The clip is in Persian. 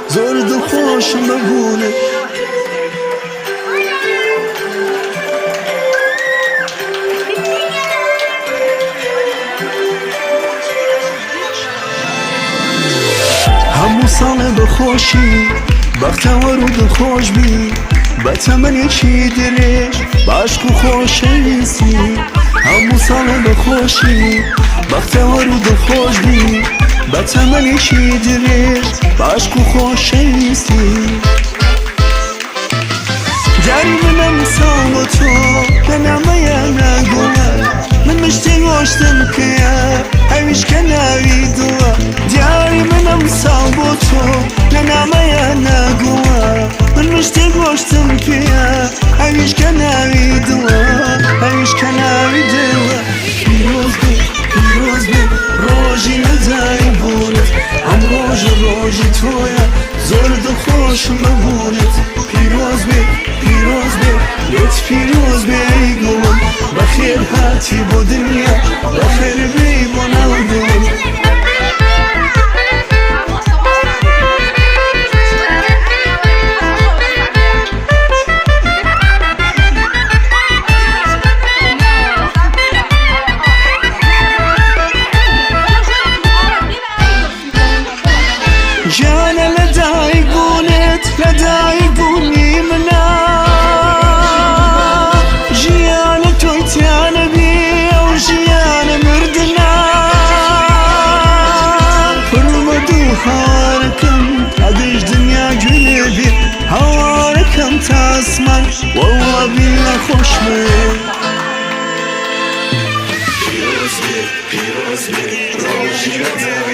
زرد و خوش مبونه همو ساله بخوشی بختور و دلخوش بی بتمن یکی درش باشق و خوشیسی همو ساله بخوشی بختور و دلخوش بی بتمن یکی درش باشق و خوشیسی داری منم سال تو کنمه نگوه من مشتی گوشتم که همیش کنوی دوه داری منم سال تو کنمه نگوه من مشتی گوشتم که همیش کنوی دوه همیش کنوی دوه پیروز بی روژی نداری بونت هم روژی تویا زرد و خوش مبونت پیروز بی لطف پیروز بی ای گلم بخیر هاتی با دنیا بخیر بی با نودم جانا لداي قولت لداي قولي منا جيانا تويتانا بيا وجيانا مردنا فرمدو هاركم هديش دنيا جنبي هواركم تاسمان والله بينا خوش من پیروز بی روشی نداری